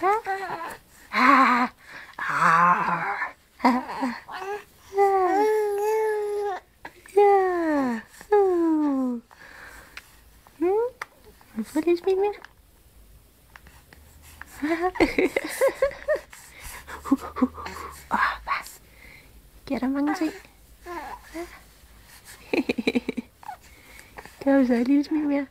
Ja. Får du smil mere? Giver dig mange ting? Kan du så et lille smil mere?